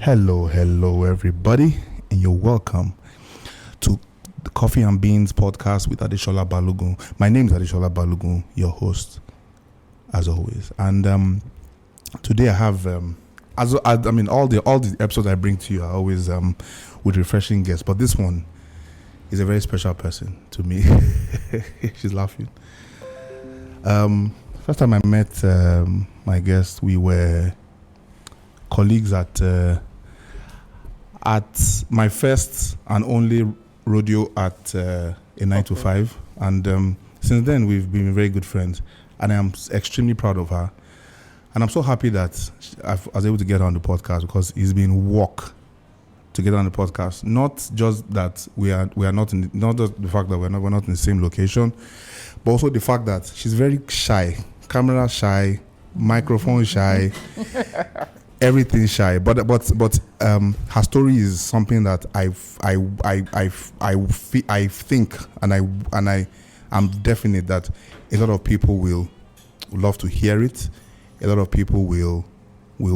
Hello, everybody, and you're welcome to the Coffee and Beans podcast with Adesola Balogun. My name is Adesola Balogun, your host, as always. And today I have, all the episodes I bring to you are always with refreshing guests, but this one is a very special person to me. She's laughing. First time I met my guest, we were colleagues at my first and only rodeo at a 9 to 5, and since then we've been very good friends, and I am extremely proud of her, and I'm so happy that I was able to get her on the podcast, because it's been work to get her on the podcast. Not just that we are not not just the fact that we're not in the same location, but also the fact that she's very shy, camera shy, microphone shy. Everything shy, but her story is something that I think, and I am definite that a lot of people will love to hear it. A lot of people will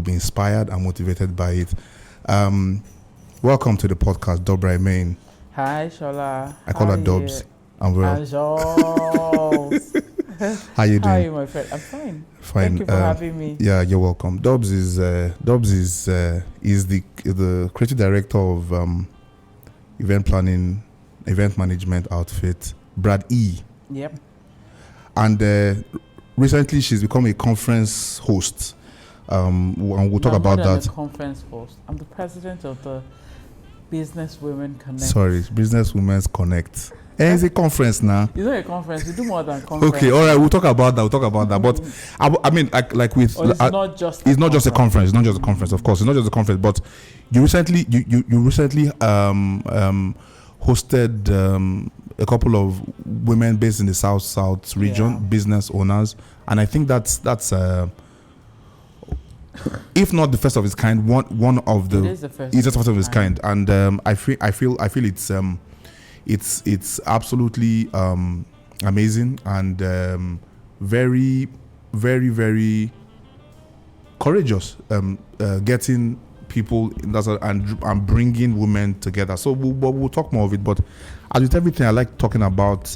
be inspired and motivated by it. Welcome to the podcast, Doubra Emein. Hi, Shola. I call her Dobbs. I'm well. How you doing? How are you, my friend? I'm fine. Thank you for having me. Yeah, you're welcome. Dobbs is the creative director of event planning, event management outfit, Brad E. Yep. And recently she's become a conference host. And we'll talk about that. I'm a conference host. I'm the president of the Business Women Connect. Sorry, Business Women's Connect. It's a conference now. It's not a conference. We do more than conference. Okay, all right. We'll talk about that. But I mean, like with, it's not just. It's not just a conference. It's not just a conference. Of course, it's not just a conference. But you recently hosted a couple of women based in the South region, business owners, and I think that's if not the first of its kind, one of the. It is the first. It's just first of its kind, and I feel it's absolutely amazing and very, very, very courageous, getting people and bringing women together. So we'll talk more of it. But as with everything, I like talking about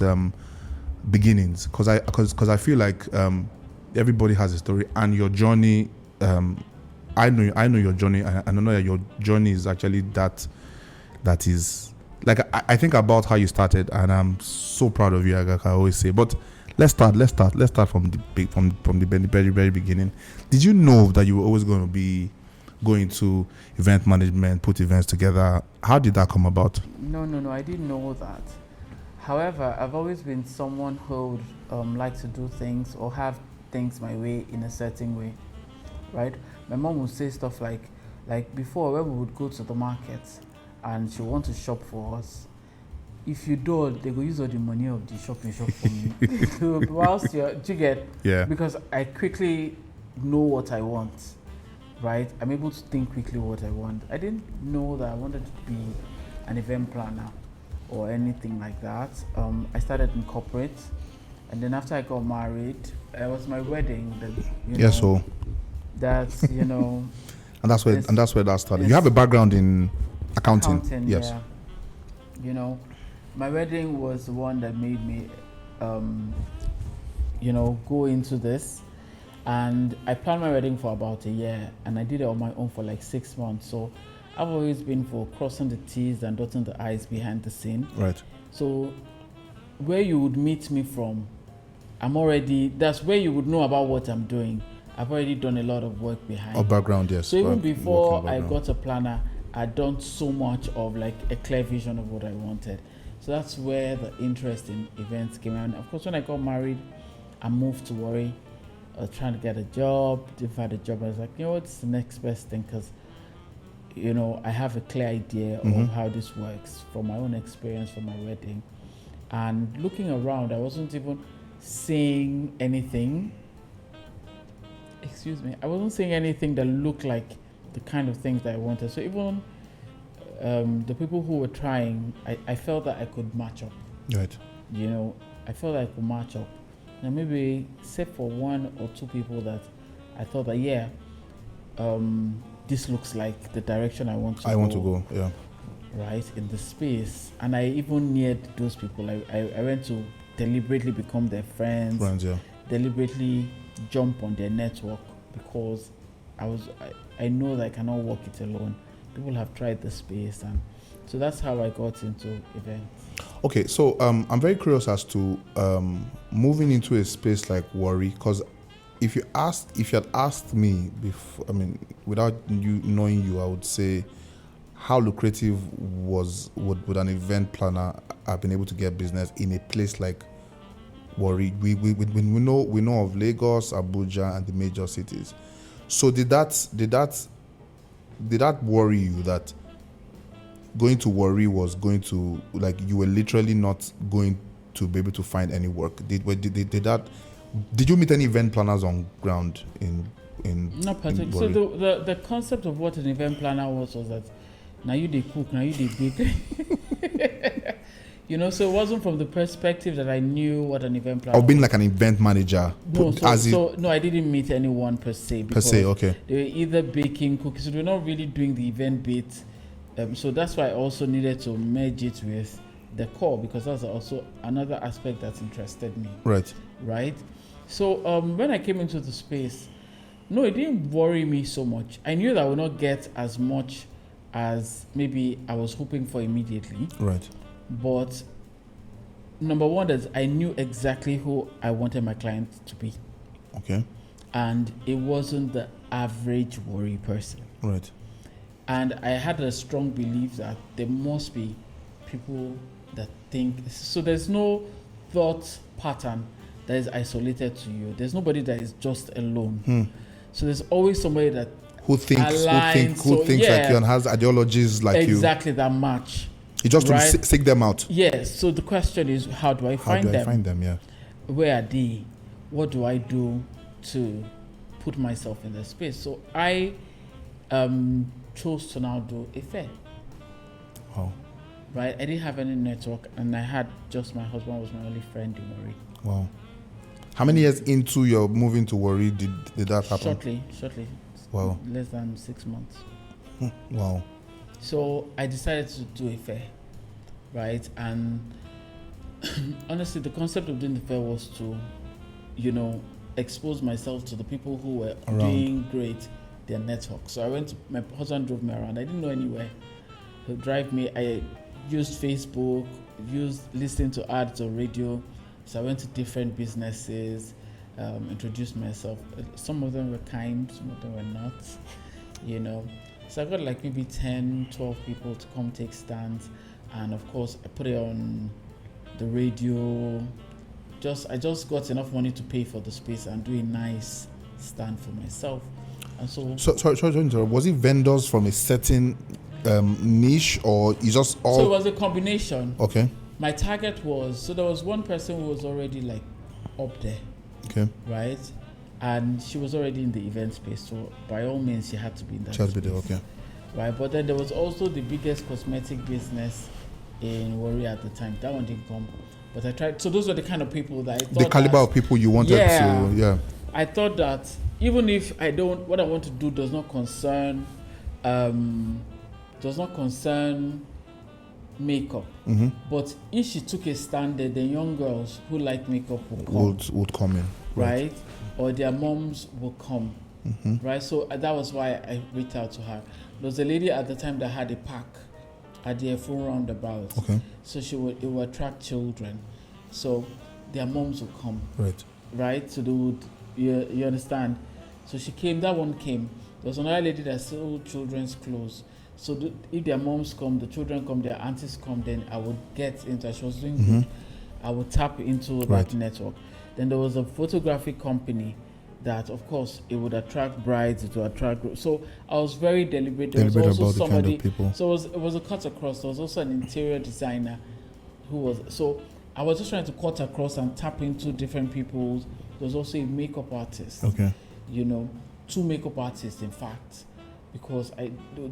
beginnings, because I feel like everybody has a story, and your journey. I know your journey, and I know that your journey is actually that is. Like, I think about how you started, and I'm so proud of you, like I always say. But let's start from the very, very beginning. Did you know that you were always going to be going to event management, put events together? How did that come about? No, I didn't know that. However, I've always been someone who would like to do things or have things my way in a certain way, right? My mom would say stuff like before, when we would go to the market, and she want to shop for us. If you don't, they go use all the money of the shopping shop for me. So whilst do you get? Yeah. Because I quickly know what I want, right? I'm able to think quickly what I want. I didn't know that I wanted to be an event planner or anything like that. I started in corporate, and then after I got married, it was my wedding. So that's and that's where that started. You have a background in accounting, yes. Yeah. My wedding was the one that made me, go into this. And I planned my wedding for about a year, and I did it on my own for like 6 months. So I've always been for crossing the T's and dotting the I's behind the scene. Right. So where you would meet me from, that's where you would know about what I'm doing. I've already done a lot of work behind. Or background, yes. So even before I got a planner, I'd done so much of like a clear vision of what I wanted. So that's where the interest in events came in. Of course, when I got married, I moved to Warri. I was trying to get a job, didn't find a job. I was like, what's the next best thing? Because, I have a clear idea of how this works from my own experience from my wedding. And looking around, I wasn't even seeing anything. I wasn't seeing anything that looked like the kind of things that I wanted. So even the people who were trying, I felt that I could match up. Right. I felt like I could match up. Now maybe except for one or two people that I thought that this looks like the direction I want to go. I want to go, yeah. Right, in the space. And I even neared those people. I went to deliberately become their friends, Yeah. deliberately jump on their network, because I know that I cannot walk it alone. People have tried the space, and so that's how I got into events. Okay, so I'm very curious as to moving into a space like Warri, because if you had asked me before, I mean, without you knowing you, I would say, how lucrative would an event planner have been able to get business in a place like Warri? We know of Lagos, Abuja, and the major cities. So did that worry you that going to Warri was going to, like, you were literally not going to be able to find any work? Did you meet any event planners on ground in Not particularly. So the concept of what an event planner was that now you they cook, now you they bake. You know, so it wasn't from the perspective that I knew what an event planner or being like an event manager. No, no, I didn't meet anyone per se. Okay. They were either baking, cookies, so they were not really doing the event bit. So that's why I also needed to merge it with the core, because that's also another aspect that interested me. Right. So when I came into the space, no, it didn't worry me so much. I knew that I would not get as much as maybe I was hoping for immediately. Right. But number one is I knew exactly who I wanted my client to be. Okay. And it wasn't the average Warri person. Right. And I had a strong belief that there must be people that think, so there's no thought pattern that is isolated to you. There's nobody that is just alone. So there's always somebody that who thinks like you and has ideologies like you. Exactly, that match. You just to seek them out. Yes. So the question is, how do I find them? Yeah. Where are they? What do I do to put myself in the space? So I chose to now do a fair. Wow. Right. I didn't have any network, and I had just my husband was my only friend in Warri. Wow. How many years into your moving to Warri did that happen? Shortly. Wow. Less than 6 months. Wow. So I decided to do a fair, right? And honestly, the concept of doing the fair was to, expose myself to the people who were doing great, their network. So my husband drove me around. I didn't know anywhere. He'll drive me. I used Facebook, listening to ads on radio. So I went to different businesses, introduced myself. Some of them were kind, some of them were not, So I got like maybe 10, 12 people to come take stands. And of course, I put it on the radio. I just got enough money to pay for the space and do a nice stand for myself. And so sorry to interrupt. Was it vendors from a certain niche, or you just all? So it was a combination. Okay. My target was, there was one person who was already like up there. Okay. Right? And she was already in the event space, so by all means she had to be in that space. Okay. Right, but then there was also the biggest cosmetic business in Warri at the time. That one didn't come, but I tried. So those were the kind of people that I thought. The caliber of people you wanted to, yeah. I thought that even if what I want to do does not concern makeup, but if she took a stand there, the young girls who like makeup would come in, right? Or their moms will come, right? So that was why I reached out to her. There was a lady at the time that had a park at the full roundabout. Okay. So it would attract children, so their moms would come. Right. So they would, you understand? So she came. That one came. There was another lady that sold children's clothes. So if their moms come, the children come, their aunties come, then I would get into. She was doing good. I would tap into that network. Then there was a photography company that, of course, it would attract brides, it would attract. So I was very deliberate. There was also about somebody. The kind of people. So it was a cut across. There was also an interior designer who was. So I was just trying to cut across and tap into different people. There was also a makeup artist. Okay. 2 makeup artists, in fact, because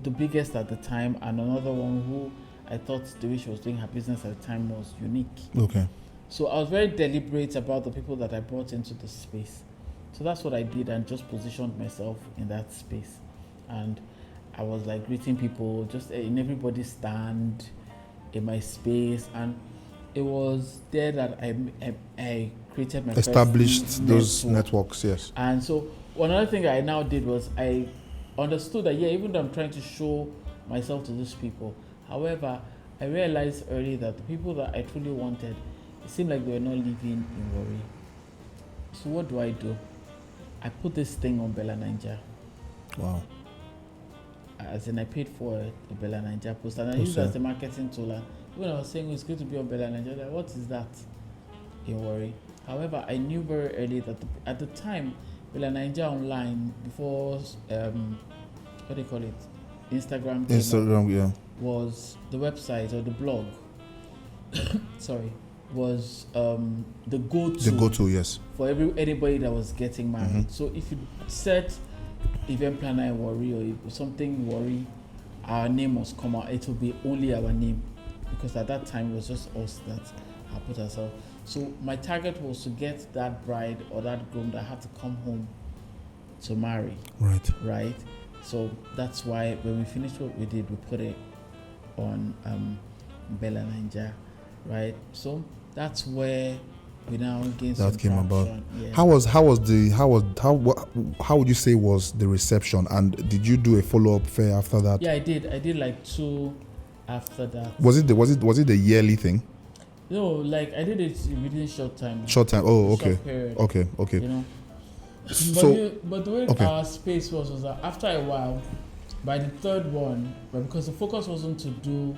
the biggest at the time, and another one who I thought the way she was doing her business at the time was unique. Okay. So I was very deliberate about the people that I brought into the space. So that's what I did, and just positioned myself in that space. And I was like greeting people just in everybody's stand in my space, and it was there that I created my established first those network. networks. Yes. And so another thing I now did was I understood that even though I'm trying to show myself to these people, however, I realized early that the people that I truly wanted, it seemed like they were not living in Warri. So what do? I put this thing on Bella Niger. Wow. As in, I paid for a Bella Niger post, and I used it as a marketing tool. And when I was saying it's going to be on Bella Niger, like, what is that in Warri? However, I knew very early that at the time, Bella Niger Online, before what do you call it, Instagram, yeah, was the website or the blog. Sorry, was the go-to. Yes. For anybody that was getting married. Mm-hmm. So if you set event planner in Warri or something Warri, our name must come out. It will be only our name, because at that time it was just us that had put ourselves. So my target was to get that bride or that groom that had to come home to marry. Right. So that's why when we finished what we did, we put it on Bella Niger, right? So that's where we now gained some that came traction. about. Yeah. How would you say was the reception, and did you do a follow-up fair after that? Yeah, I did like 2 after that. Was it the yearly thing? No, like I did it within short time. Short time. Oh, okay. Short period, okay. You know. So, but the way our space was that after a while, by the third one, but because the focus wasn't to do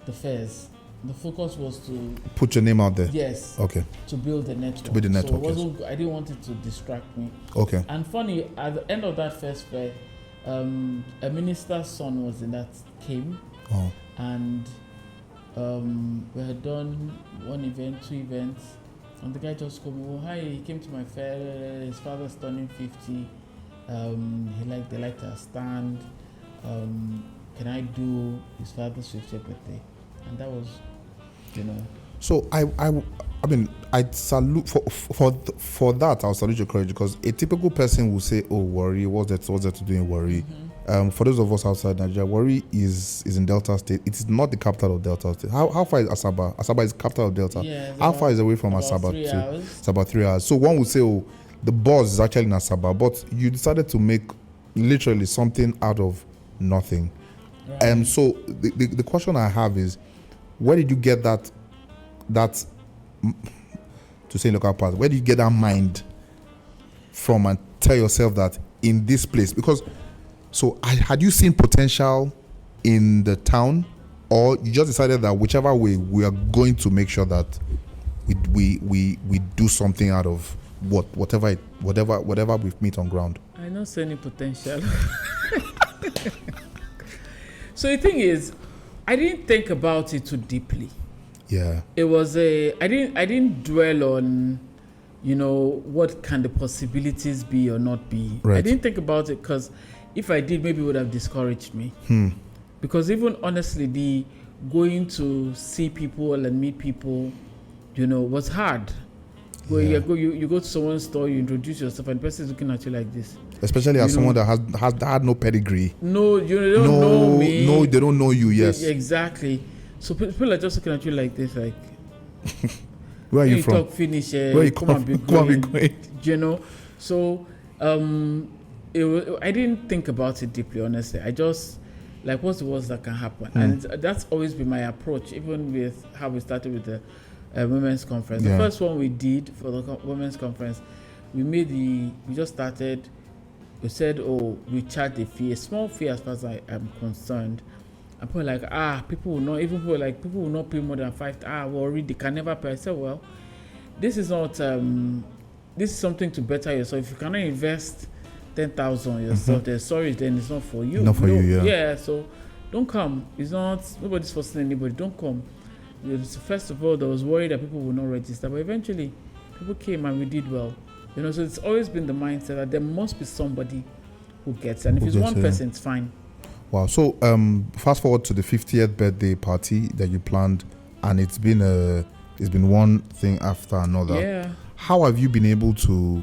the fairs, the focus was to put your name out there. Yes. Okay. To build the network. To build the network. So I didn't want it to distract me. Okay. And funny, at the end of that first fair, a minister's son was in that came. Oh. And we had done 1 event, 2 events, and the guy just called me. Oh, hi! He came to my fair. His father's turning 50. They liked our stand. Can I do his father's 50th birthday? And that was, So I mean, I salute for that. I'll salute your courage, because a typical person will say, "Oh, Warri, what's there to do in Warri?" Mm-hmm. For those of us outside Nigeria, Warri is in Delta State. It is not the capital of Delta State. How far is Asaba? Asaba is capital of Delta. Yeah, how far is it away from Asaba? It's about 3 hours. So one would say, "Oh, the buzz is actually in Asaba," but you decided to make literally something out of nothing. Right. So the question I have is, where did you get that to say local part? Where did you get that mind from, and tell yourself that in this place? Because had you seen potential in the town, or you just decided that whichever way, we are going to make sure that we do something out of whatever we meet on ground? I don't see any potential. So the thing is, I didn't think about it too deeply. Yeah. It was I didn't dwell on, what can the possibilities be or not be. Right. I didn't think about it, because if I did, maybe it would have discouraged me. Because even honestly, the going to see people and meet people, was hard. You go to someone's store, you introduce yourself, and the person is looking at you like this. Especially as someone that had no pedigree. No, you don't know me. No, they don't know you. Yes. Exactly. So people are just looking at you like this, like. Where are you from? Talk finish. Where you come and be going. So I didn't think about it deeply, honestly. I just what's the worst that can happen, and that's always been my approach, even with how we started with the women's conference. The first one we did for the women's conference, we just started. We said, we charge a fee, a small fee as far as I am concerned. And people are like, people will not pay more than 5. Warri, they can never pay. I said, well, this is not, this is something to better yourself. If you cannot invest 10,000 yourself, then it's not for you. Not for you, yeah. Yeah, so don't come. It's not, nobody's forcing anybody. Don't come. First of all, there was worry that people will not register, but eventually people came and we did well. So it's always been the mindset that there must be somebody who gets it. And if it's one person, it's fine. Wow. So fast forward to the 50th birthday party that you planned, and it's been one thing after another. Yeah. How have you been able to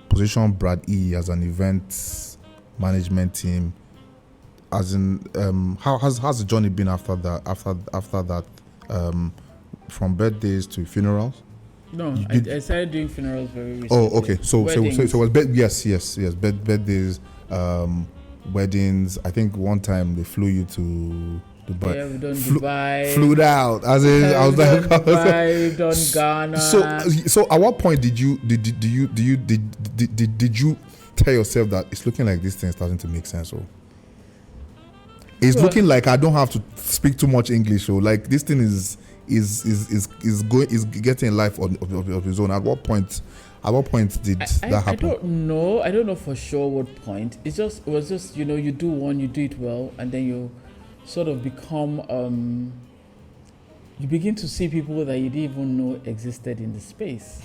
position Brad E as an event management team as in, how has the journey been after that? After that, from birthdays to funerals. No, I started doing funerals very recently. Oh, okay. So it was yes. Birthdays, weddings. I think one time they flew you to Dubai. Yeah, we've done Dubai. Flew out. As in, I was like, Dubai, we've done Ghana. So at what point did you tell yourself that it's looking like this thing is starting to make sense? Or it's looking like I don't have to speak too much English. Or like this thing is getting life of his own. At what point did that happen? I don't know for sure what point. It was just you do one, you do it well, and then you sort of become you begin to see people that you didn't even know existed in the space.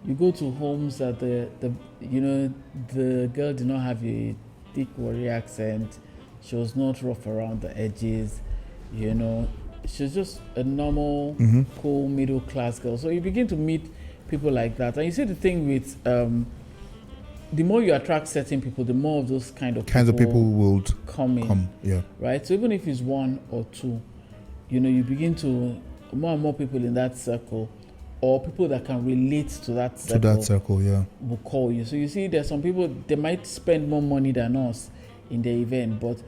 You go to homes that the girl did not have a thick Warri accent. She was not rough around the edges, She's just a normal, cool, middle-class girl. So you begin to meet people like that. And you see the thing with, the more you attract certain people, the more of those kinds of people will come in. Yeah. Right? So even if it's one or two, you begin to, more and more people in that circle, or people that can relate to that circle, will call you. So you see, there's some people, they might spend more money than us in the event, but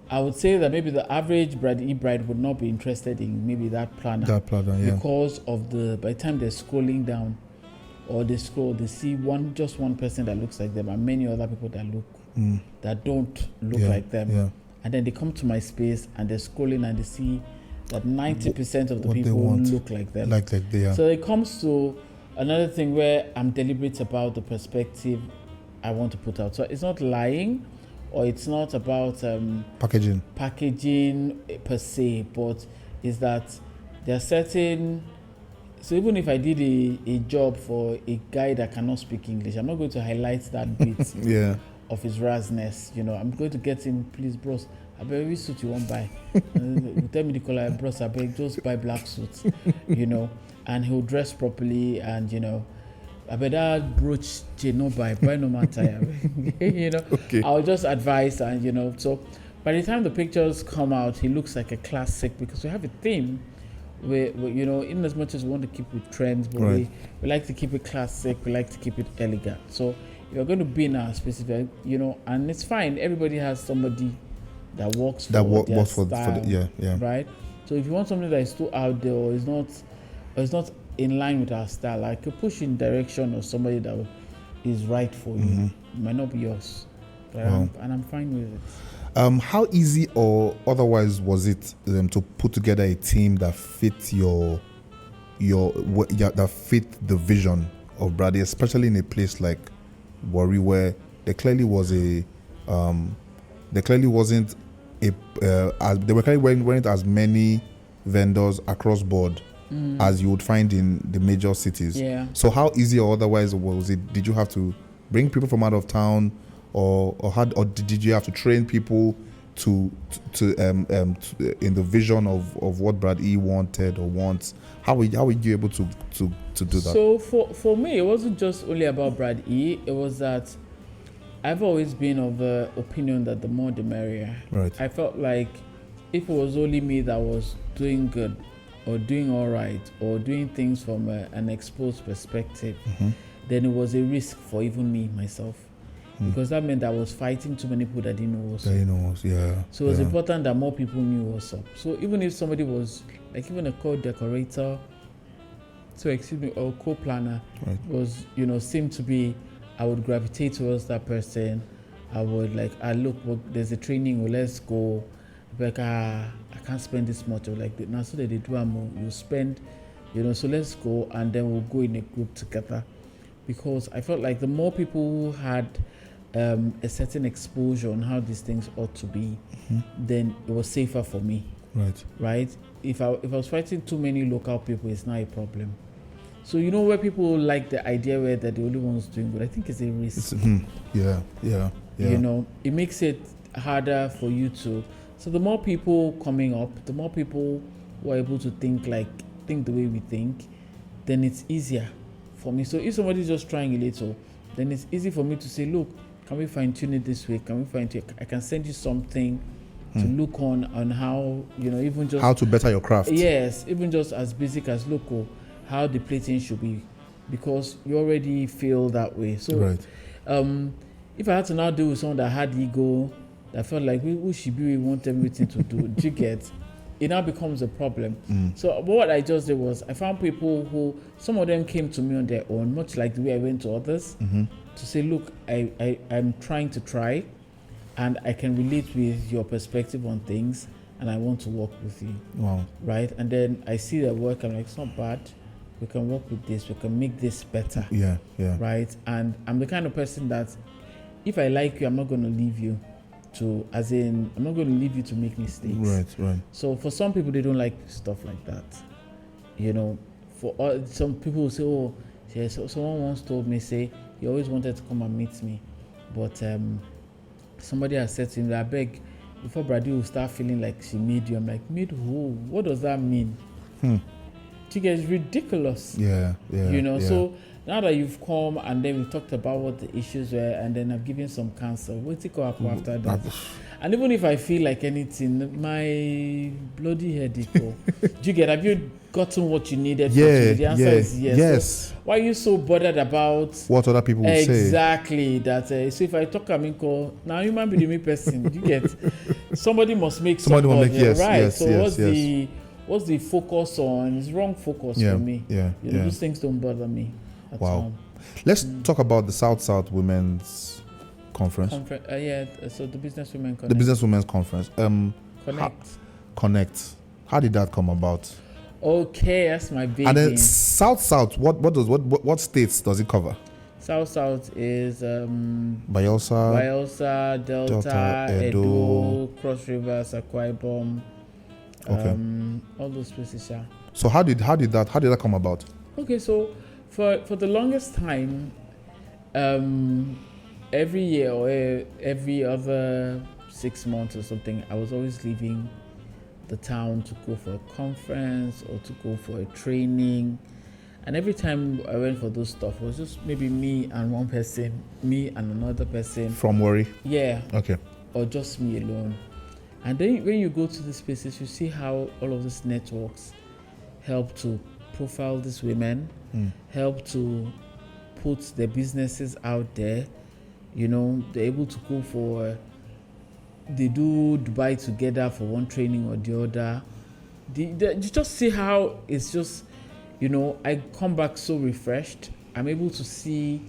I would say that maybe the average bride would not be interested in maybe that planner, because of by the time they're scrolling down or they scroll, they see just one person that looks like them and many other people that don't look like them. Yeah. And then they come to my space and they're scrolling and they see that 90% of the people look like them. So it comes to another thing where I'm deliberate about the perspective I want to put out. So it's not lying, or it's not about packaging per se, but is that there are certain. So even if I did a job for a guy that cannot speak English, I'm not going to highlight that bit of his rasness. I'm going to get him, please, bros, I beg, which suit you want buy? You tell me the color, bros, I beg, just buy black suits, and he'll dress properly, and I better brooch no buy no matter. Okay. I'll just advise, and so by the time the pictures come out, he looks like a classic, because we have a theme where in as much as we want to keep with trends, but we like to keep it classic, we like to keep it elegant. So if you're going to be in our specific, and it's fine, everybody has somebody that works for their style, right? So if you want something that is too out there, or is not in line with our style, I could push in direction of somebody that is right for you. It might not be yours, and I'm fine with it. How easy or otherwise was it to put together a team that fit that fit the vision of Brady, especially in a place like Warri, where there clearly wasn't weren't as many vendors across board as you would find in the major cities. Yeah. So how easy or otherwise was it? Did you have to bring people from out of town, or did you have to train people to in the vision of what Brad E wanted or wants? How were you able to do that? So for me, it wasn't just only about Brad E. It was that I've always been of the opinion that the more the merrier. Right. I felt like if it was only me that was doing good, or doing all right, or doing things from an exposed perspective, then it was a risk for even me, myself. Because that meant I was fighting too many people that didn't know what's up. So it was important that more people knew what's up. So even if somebody was, like even a co-decorator, or co-planner, was, seemed to be, I would gravitate towards that person. I would there's a training, let's go. Like, I can't spend this much. Or like, now so that they do you spend, so let's go, and then we'll go in a group together. Because I felt like the more people who had a certain exposure on how these things ought to be, then it was safer for me. Right? If I was fighting too many local people, it's not a problem. So where people like the idea where they're the only ones doing good, I think it's a risk. It makes it harder for you to. So the more people coming up, the more people who are able to think the way we think, then it's easier for me. So if somebody's just trying a little, then it's easy for me to say, look, can we fine tune it this way? Can we fine tune? I can send you something to look on how, even just how to better your craft. Yes, even just as basic as how the plating should be, because you already feel that way. So, right. If I had to now deal with someone that had ego, that felt like we should be, we want everything to do, do you get? It now becomes a problem. So what I just did was I found people who, some of them came to me on their own, much like the way I went to others, to say, look, I'm trying to try, and I can relate with your perspective on things, and I want to work with you. Wow. Right? And then I see their work, I'm like, it's not bad. We can work with this. We can make this better. Yeah. Right? And I'm the kind of person that if I like you, I'm not going to leave you I'm not going to leave you to make mistakes. Right. So for some people, they don't like stuff like that. For some people will say, oh, yeah, so someone once told me, say, he always wanted to come and meet me. But somebody has said to him, I beg, before Brady will start feeling like she made you. I'm like, made who? What does that mean? It's ridiculous. Yeah. So now that you've come and then we've talked about what the issues were, and then I've given some counsel, what's it go up after that? And even if I feel like anything, my bloody head is go. Have you gotten what you needed? Yeah. The answer is yes. Yes. So why are you so bothered about what other people will say? Exactly. That so if I talk now you might be the me person. You get somebody must make somebody will make, yes, right. Yes, so yes, what's the focus on? It's wrong focus for me. Those things don't bother me. Wow. Let's talk about the South Women's Conference. So the Business Women Connect. The Business Women's Conference. Connect. How did that come about? Okay, that's my big. And then South. What states does it cover? South is Bayelsa, Delta, Edo, Cross Rivers, Akwa Ibom. All those places. Yeah. So how did that come about? Okay, so for the longest time, every year or every other 6 months or something, I was always leaving the town to go for a conference or to go for a training. And every time I went for those stuff, it was just maybe me and one person, me and another person. From Warri? Yeah. Okay. Or just me alone. And then when you go to these places, you see how all of these networks help to profile these women, help to put their businesses out there. They're able to go they do Dubai together for one training or the other. You just see how it's just, I come back so refreshed. I'm able to see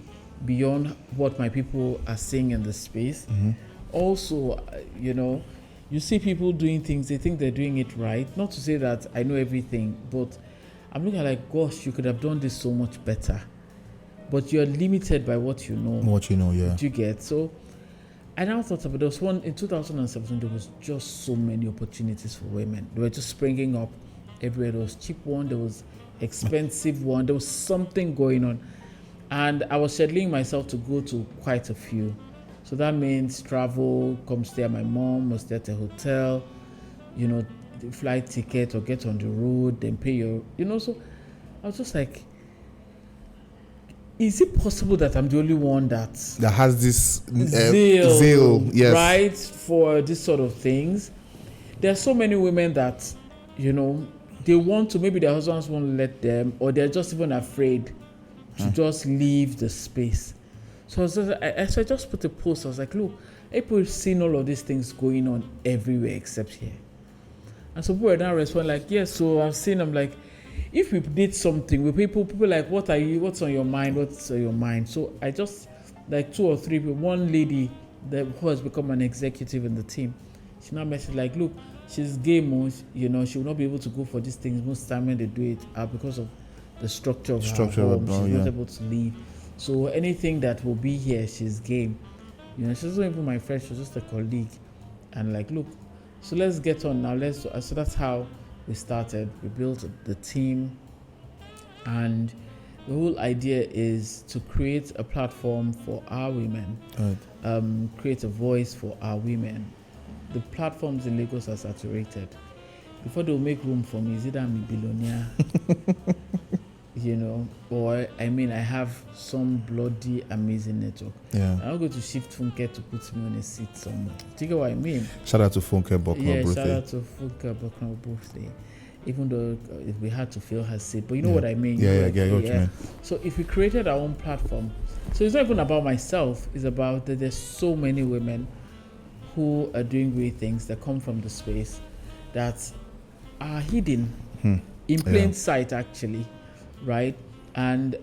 beyond what my people are saying in the space. Also, you see people doing things, they think they're doing it right. Not to say that I know everything, but I'm looking like, gosh, you could have done this so much better. But you're limited by what you know. What you know, yeah. Do you get? So I now thought about, there was one in 2017, there was just so many opportunities for women. They were just springing up everywhere. There was cheap one, there was expensive one, there was something going on. And I was scheduling myself to go to quite a few. So that means travel, come stay at my mom, or stay at a hotel, the flight ticket, or get on the road, then pay your, so I was just like, is it possible that I'm the only one that has this zeal, yes, right, for this sort of things? There are so many women that, they want to, maybe their husbands won't let them, or they're just even afraid to just leave the space. So I just put a post. I was like, look, people seen all of these things going on everywhere except here. And so people are now responding like, yes, so I've seen them. Like, if we did something with people like, what's on your mind? So I just, like 2 or 3 people, one lady who has become an executive in the team, she now messaged like, look, she's gay most, she will not be able to go for these things most time when they do it because of the structure of her home. She's not able to leave. So anything that will be here, she's game. She's not even my friend, she's just a colleague. And like, look, so let's get on now. So that's how we started. We built the team, and the whole idea is to create a platform for our women, right. Create a voice for our women. The platforms in Lagos are saturated. Before they'll make room for me, is it I'm a billionaire? or I have some bloody amazing network. Yeah. I'm not going to shift Funke to put me on a seat somewhere. Do you get what I mean? Shout out to Funke Buckner. Yeah, birthday. shout out to Funke Buckner birthday. Even though we had to fill her seat, but you know what I mean. Yeah. What you mean. So if we created our own platform, so it's not even about myself. It's about that there's so many women who are doing great things that come from the space that are hidden in plain sight, actually, right? And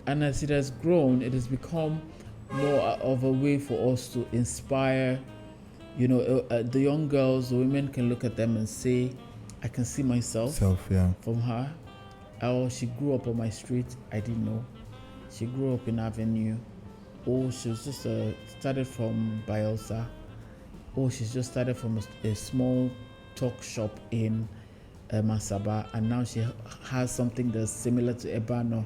as it has grown, it has become more of a way for us to inspire. The young girls, the women can look at them and say, I can see myself from her. Or she grew up on my street, I didn't know. She grew up in Avenue. Oh, she was just started from Bielsa. Oh, she's just started from a small talk shop in Masaba, and now she has something that's similar to Ebano,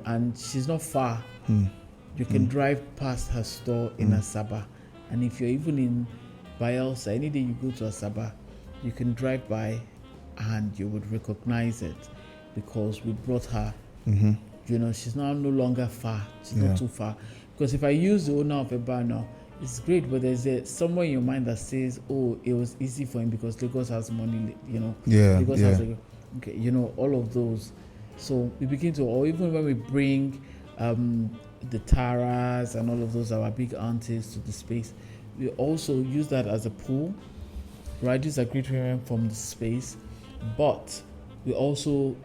and she's not far. You can drive past her store in Asaba, and if you're even in Bielsa, any day you go to Asaba, you can drive by and you would recognize it because we brought her. She's now no longer far. She's not too far. Because if I use the owner of Ebano, it's great, but there's somewhere in your mind that says, oh, it was easy for him because Lagos has money, Lagos has all of those. So we begin to, or even when we bring the Taras and all of those, our big aunties to the space, we also use that as a pool, right? These are great women from the space, but we also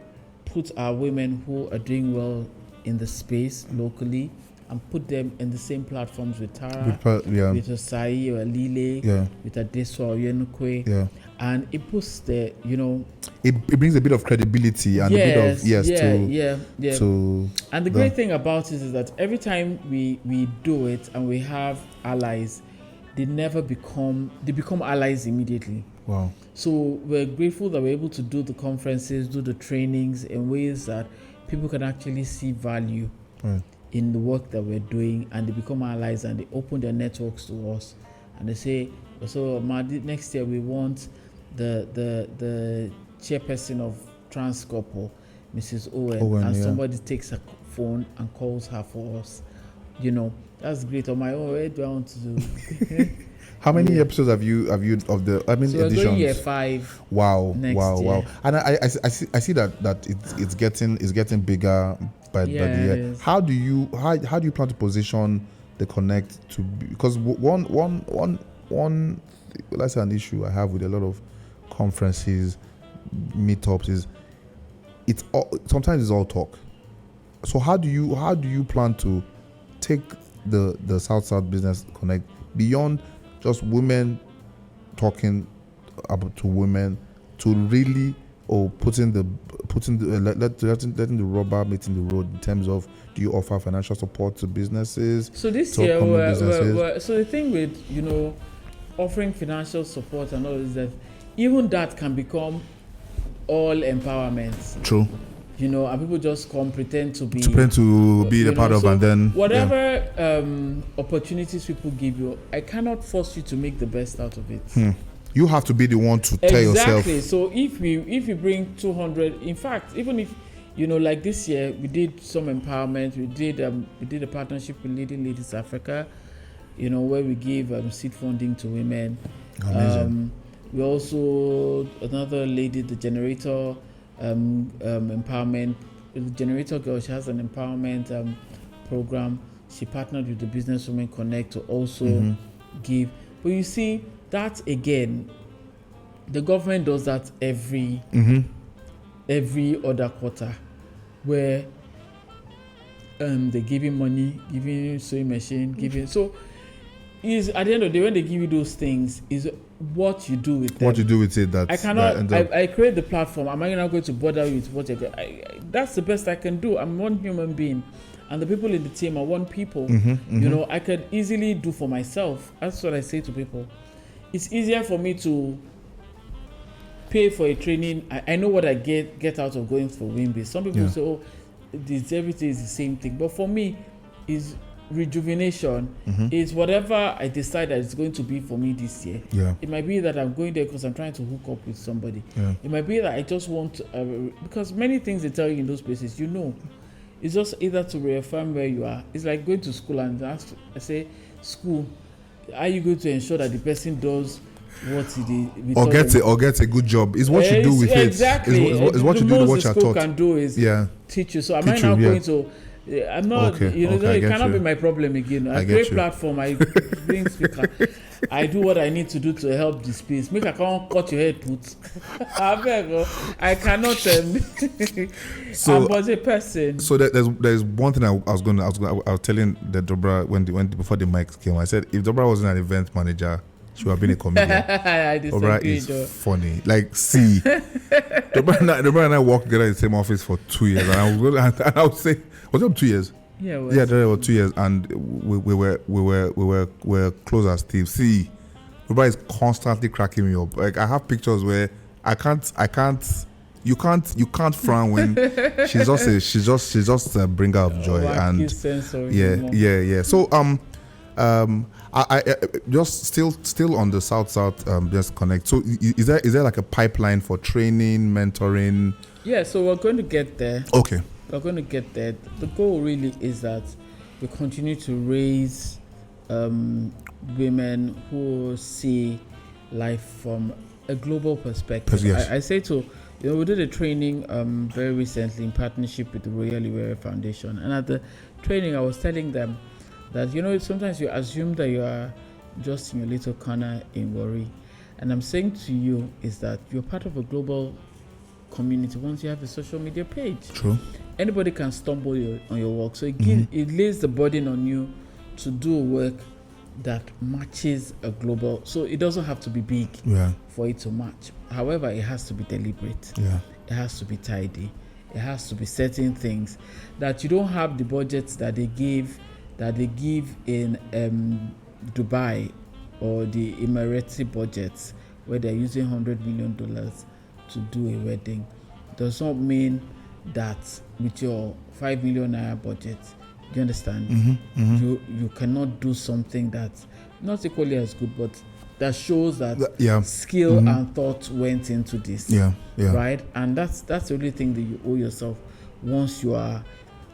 put our women who are doing well in the space locally and put them in the same platforms with Tara, with Osai or Lile, with Adesola Balogun, and it puts the, it brings a bit of credibility and a bit of to and the great thing about it is that every time we do it and we have allies, they become allies immediately. Wow. So we're grateful that we're able to do the conferences, do the trainings in ways that people can actually see value in the work that we're doing, and they become allies and they open their networks to us, and they say, so next year we want the chairperson of Transcorp, Mrs. Owen, and somebody takes a phone and calls her for us. That's great. On my own, where do I want to do? How many episodes have you of the? So editions? We're going year 5. Wow! Next year. And I see that it's getting bigger by the year. How do you plan to position the Connect to be? Because one let's say an issue I have with a lot of conferences, meetups is sometimes it's all talk. So how do you plan to take the South Business Connect beyond just women talking about to women to really letting the rubber meet in the road in terms of, do you offer financial support to businesses? So this year, so the thing with offering financial support and all is that even that can become all empowerment. True. And people just pretend to be the part of, and then whatever opportunities people give you, I cannot force you to make the best out of it. You have to be the one to tell yourself. Exactly. So if you bring 200, in fact, even if like this year we did some empowerment, we did a partnership with Leading Ladies Africa, where we give seed funding to women. Amazing. We also, another lady, the generator. Empowerment, the generator girl, she has an empowerment program. She partnered with the Businesswomen Connect to also give. But you see, that again, the government does that every other quarter, where they're giving money, giving sewing machine, giving. So is at the end of the day, when they give you those things, is what you do with them. What you do with it, that I cannot. I create the platform. Am I not going to bother you with what that's the best I can do. I'm one human being, and the people in the team are one people. I could easily do for myself. That's what I say to people. It's easier for me to pay for a training. I know what I get out of going for Wimby. Some people say, "Oh, everything is the same thing," but for me, is rejuvenation is whatever I decide that it's going to be for me this year. Yeah. It might be that I'm going there because I'm trying to hook up with somebody. Yeah. It might be that I just want because many things they tell you in those places, it's just either to reaffirm where you are. It's like going to school and I say, school, are you going to ensure that the person does what he did or gets a good job? Is what you do with it. Exactly. Is what you do with what you're taught. Can do is teach you. So am I now going to? I'm not. Okay, it cannot be my problem again. I create platform. I bring speaker. I do what I need to do to help the space. Make I can't cut your head, put. I cannot. So I was a person. So there's one thing I was telling the Doubra when before the mics came. I said if Doubra wasn't an event manager, she would have been a comedian. Doubra is funny. Like, see, Doubra and I worked together in the same office for 2 years, and I would say, was it 2 years? Yeah, there were 2 years, and we were close as thieves. See, Doubra is constantly cracking me up. Like, I have pictures where you can't frown when she's just a bringer of joy, and yeah. So I just still on the South just connect. So is there like a pipeline for training, mentoring? Yeah, so we're going to get there. Okay. We're going to get there. The goal really is that we continue to raise women who see life from a global perspective. Yes. I say we did a training very recently in partnership with the Royal Warri Foundation, and at the training I was telling them that sometimes you assume that you are just in your little corner in Warri, and I'm saying to you is that you're part of a global community once you have a social media page. True. Anybody can stumble on your work, so it lays the burden on you to do work that matches a global. So it doesn't have to be big for it to match. However, it has to be deliberate. Yeah. It has to be tidy. It has to be certain things that you don't have the budgets that they give in Dubai or the Emirati budgets where they're using $100 million to do a wedding. Does not mean that with your 5 million naira budget, do you understand? You cannot do something that's not equally as good, but that shows that skill and thought went into this. Right? And that's the only thing that you owe yourself once you are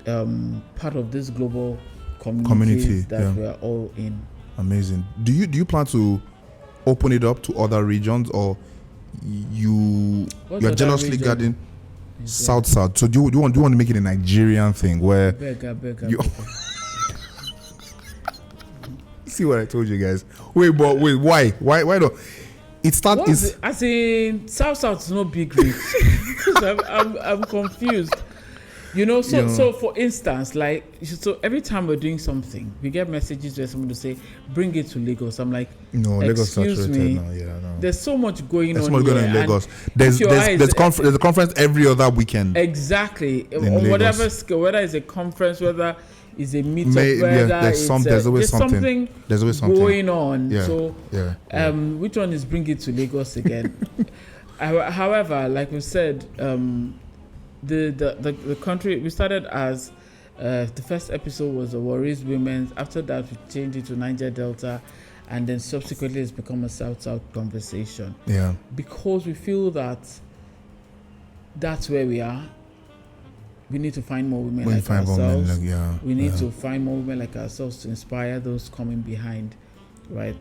part of this global community that we are all in. Amazing. Do you plan to open it up to other regions, or you're jealously guarding South? So do you want to make it a Nigerian thing where see what I told you guys? Wait, why don't it start? As in South is no big reach. I'm confused. So for instance, so every time we're doing something, we get messages where someone will say, bring it to Lagos. I'm like, no, Lagos saturated now. Yeah, no. There's so much going on in Lagos. There's a conference every other weekend. Exactly. On whatever scale, whether it's a conference, whether it's a meetup, there's always something going on. Which one is bring it to Lagos again? However, like we said, the country, we started as the first episode was the Warri's Women's. After that, we changed it to Niger Delta, and then subsequently it's become a South-South conversation. Yeah. Because we feel that that's where we are. We need to find more women like ourselves. We need to find more women like ourselves to inspire those coming behind, right?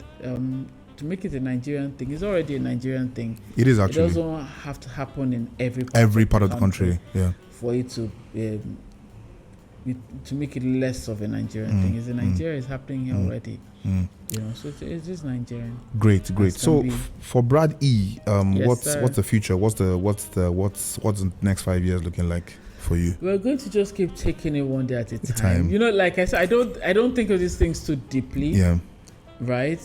To make it a Nigerian thing. It's already a Nigerian thing. It is actually. It doesn't have to happen in every part of the country. Yeah. For it to make it less of a Nigerian thing. It's a Nigeria is happening here already. So it's just Nigerian. Great. So for Brad E, what's the future? What's the next 5 years looking like for you? We're going to just keep taking it one day at a time. Like I said, I don't think of these things too deeply. Yeah. Right?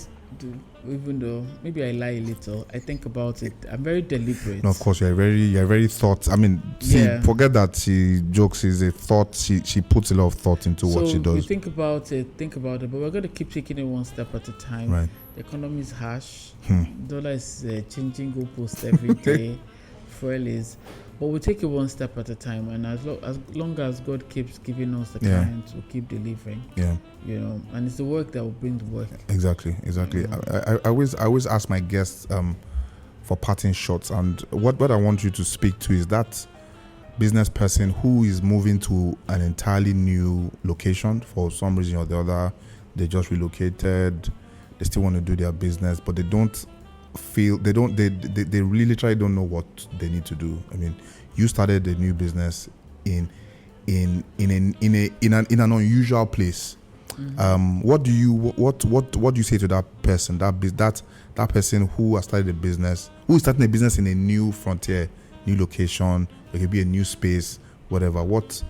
Even though maybe I lie a little, I think about it. I'm very deliberate. No, of course, you're very thought. I mean, forget that she jokes. Is a thought. She puts a lot of thought into what she does. We think about it, but we're going to keep taking it one step at a time. Right. The economy is harsh. Dollar is changing goalpost every day. Fuel is. But we take it one step at a time, and as long as God keeps giving us the clients, we'll keep delivering. Yeah. You know, and it's the work that will bring the work. Exactly. You know? I always ask my guests for parting shots, and what I want you to speak to is that business person who is moving to an entirely new location for some reason or the other. They just relocated. They still want to do their business, but they really literally don't know what they need to do. I mean, you started a new business in an unusual place. Mm-hmm. What do you say to that person? That person who has started a business, who is starting a business in a new frontier, new location, it could be a new space, whatever. What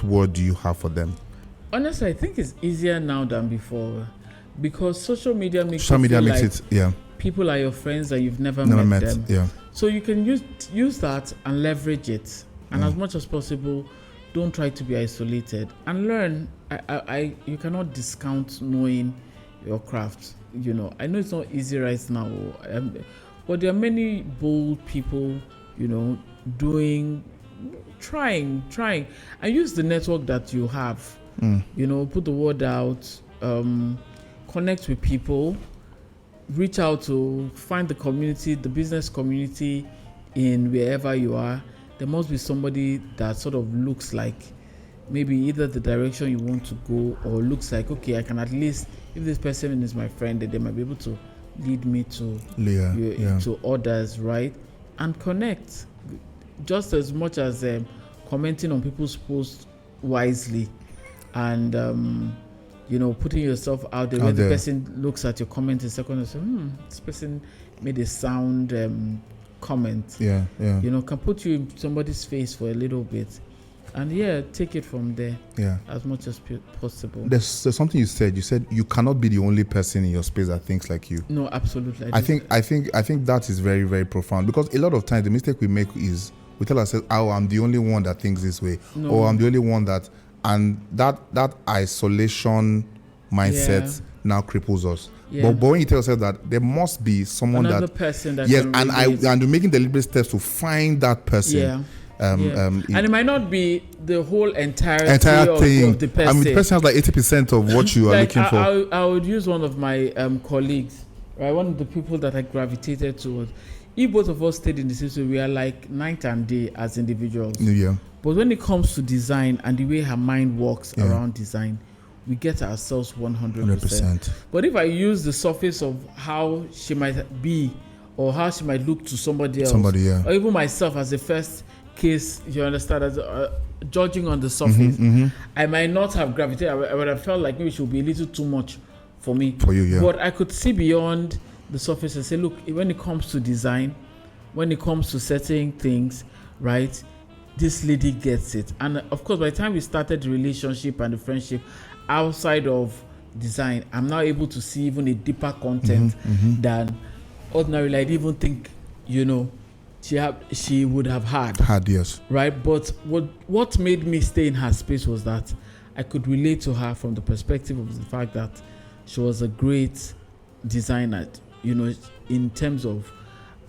word do you have for them? Honestly, I think it's easier now than before, because social media makes it people are your friends and you've never met them. Yeah. So you can use that and leverage it, and as much as possible, don't try to be isolated and learn. You cannot discount knowing your craft. You know, I know it's not easy right now, but there are many bold people, you know, trying, and use the network that you have. You know, put the word out, connect with people, reach out to find the community, the business community in wherever you are. There must be somebody that sort of looks like maybe either the direction you want to go, or looks like, okay, I can at least, if this person is my friend, they might be able to lead me to to others, right? And connect just as much as commenting on people's posts wisely, and you know, putting yourself out there. When the person looks at your comment in a second and says, this person made a sound comment. You know, can put you in somebody's face for a little bit, and take it from there. As much as possible. There's something you said you cannot be the only person in your space that thinks like you. No, absolutely. I think that is very, very profound, because a lot of times the mistake we make is we tell ourselves, oh, I'm the only one that thinks this way, or I'm the only one that, and that isolation mindset now cripples us. But when you tell yourself that there must be someone another person that and you're making deliberate steps to find that person. And it might not be the whole entire thing of the person. I mean, the person has like 80% of what you are looking for. I would use one of my colleagues, right? One of the people that I gravitated towards. If both of us stayed in the system, we are like night and day as individuals. But when it comes to design and the way her mind works around design, we get ourselves 100%. But if I use the surface of how she might be, or how she might look to somebody else, or even myself as a first case, you understand, as judging on the surface, I might not have gravitated. I would have felt like maybe she would be a little too much for me. For you, But I could see beyond the surface and say, look, when it comes to design, when it comes to setting things, right, this lady gets it. And of course, by the time we started the relationship and the friendship outside of design, I'm now able to see even a deeper content than ordinarily I'd even think, you know, she would have had, yes, right? But what made me stay in her space was that I could relate to her from the perspective of the fact that she was a great designer, you know, in terms of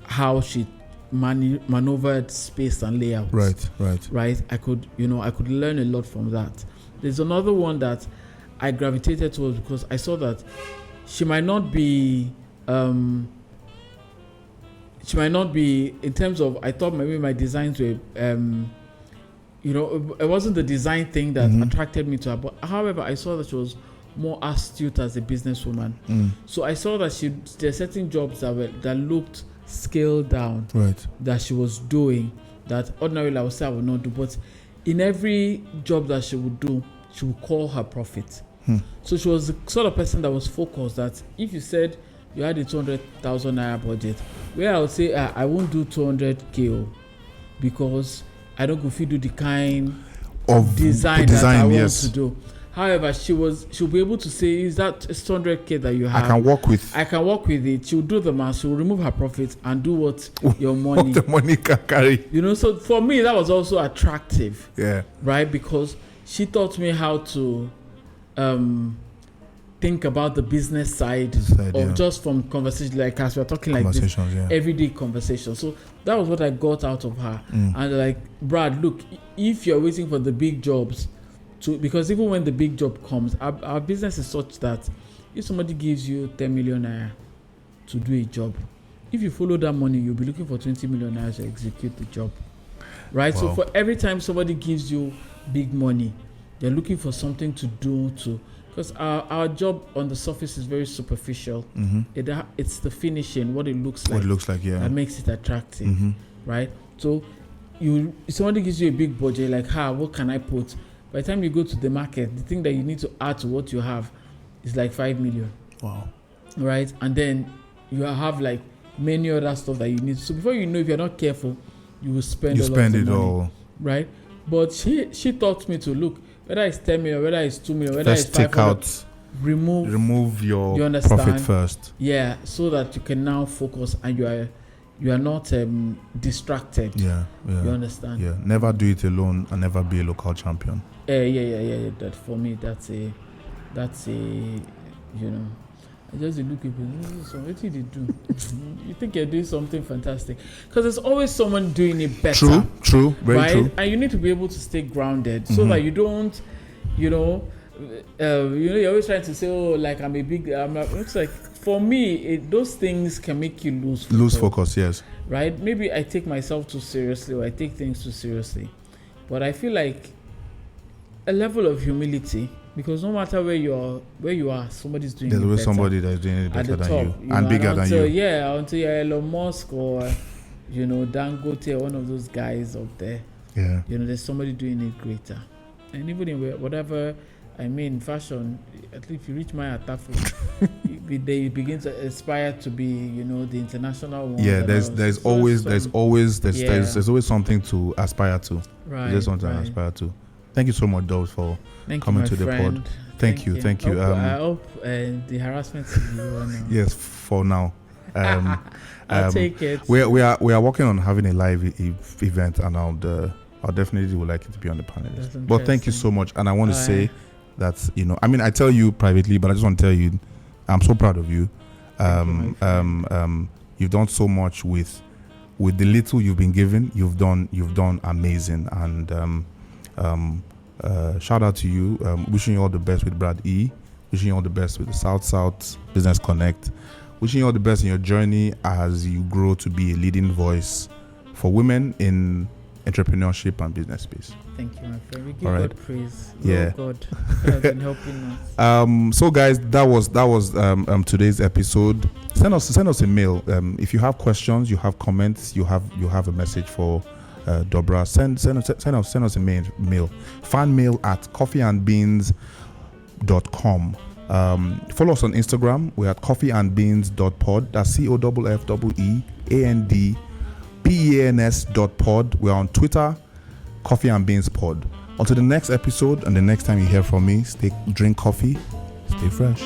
how she maneuvered space and layout. Right. I could learn a lot from that. There's another one that I gravitated towards because I saw that she might not be in terms of, I thought maybe my designs were you know, it wasn't the design thing that attracted me to her, but however I saw that she was more astute as a businesswoman. So I saw that there are certain jobs that looked scaled down, that she was doing, that ordinarily I would say I would not do, but in every job that she would do, she would call her profit. So she was the sort of person that was focused, that if you said you had a 200,000 naira budget, where I would say I won't do 200k because I don't go fit do the kind of design that I want to do. However, she'll be able to say, is that 200k that you have? I can work with it. She'll do the math. She'll remove her profits and do what your money. What the money can carry. You know, so for me that was also attractive. Yeah. Right, because she taught me how to think about the business side of just from conversation, like as we're talking like this, everyday conversation. So that was what I got out of her. And like, Brad, look, if you're waiting for the big jobs because even when the big job comes, our business is such that if somebody gives you 10 million naira to do a job, if you follow that money, you'll be looking for 20 million naira to execute the job, right? Wow. So for every time somebody gives you big money, they're looking for something to do because our job on the surface is very superficial. It's the finishing, what it looks like. That makes it attractive, right? So somebody gives you a big budget, like, what can I put? By the time you go to the market, the thing that you need to add to what you have is like 5 million. Wow. Right? And then you have like many other stuff that you need. So before you know, if you're not careful, you will spend it all. Right? But she taught me to look, whether it's 10 million, whether it's 2 million, whether it's 500, remove your profit first. Yeah, so that you can now focus and you are not distracted. Yeah. You understand? Yeah. Never do it alone and never be a local champion. Yeah. That for me, that's a I just look at people. So what did you do? You think you're doing something fantastic? Because there's always someone doing it better. True, very true. And you need to be able to stay grounded so that you don't, you're always trying to say, like I'm a big. It's like for me, those things can make you lose focus. Yes. Right? Maybe I take myself too seriously, or I take things too seriously, but I feel like a level of humility. Because no matter where you are, somebody's doing it better. There's always somebody that's doing it better than you and bigger than you. Yeah, until you're Elon Musk or, Dangote, one of those guys up there. Yeah. There's somebody doing it greater. And even in whatever, fashion, at least if you reach my Atafu, they begin to aspire to be, the international one. Yeah, there's always something to aspire to. Right. There's something to aspire to. Thank you so much, Dove, for coming to the pod. Thank you. I hope the harassment is over now. Yes, for now. I'll take it. We are working on having a live event, and I'll definitely would like it to be on the panel. But thank you so much, and I want to say that I tell you privately, but I just want to tell you, I'm so proud of you. You've done so much with the little you've been given. You've done amazing, and shout out to you. Wishing you all the best with Brad E. Wishing you all the best with the South Business Connect. Wishing you all the best in your journey as you grow to be a leading voice for women in entrepreneurship and business space. Thank you, my friend. We give God praise. Yeah. God has been helping us. So guys, that was today's episode. Send us a mail. If you have questions, you have comments, you have a message for Doubra, send us a mail. Fan mail at coffeeandbeans.com. Follow us on Instagram. We're at coffeeandbeans.pod. That's COFFEEANDBEANS.pod. We're on Twitter, Coffee and Beans Pod. Until the next episode and the next time you hear from me, drink coffee, stay fresh.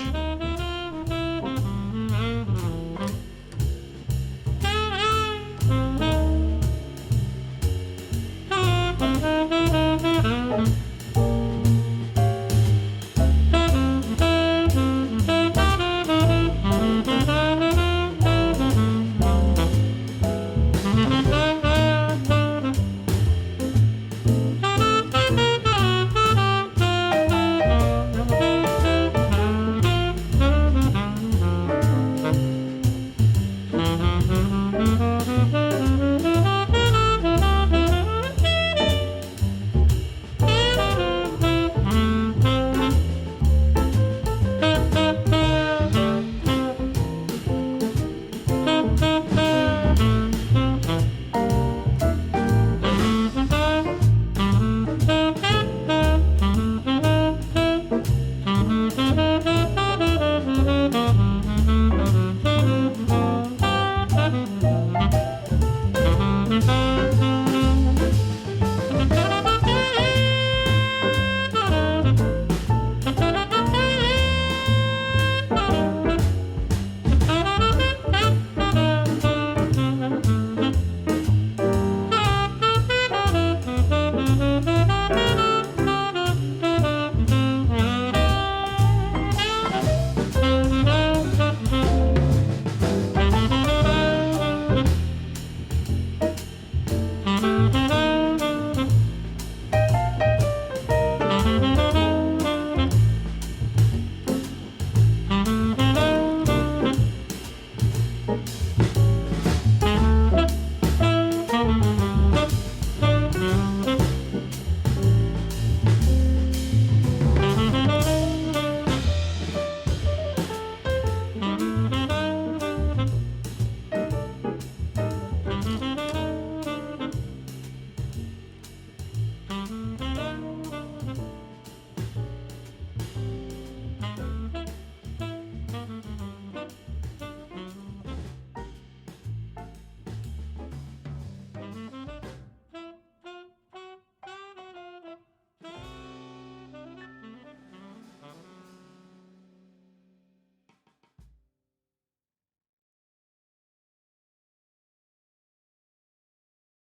you.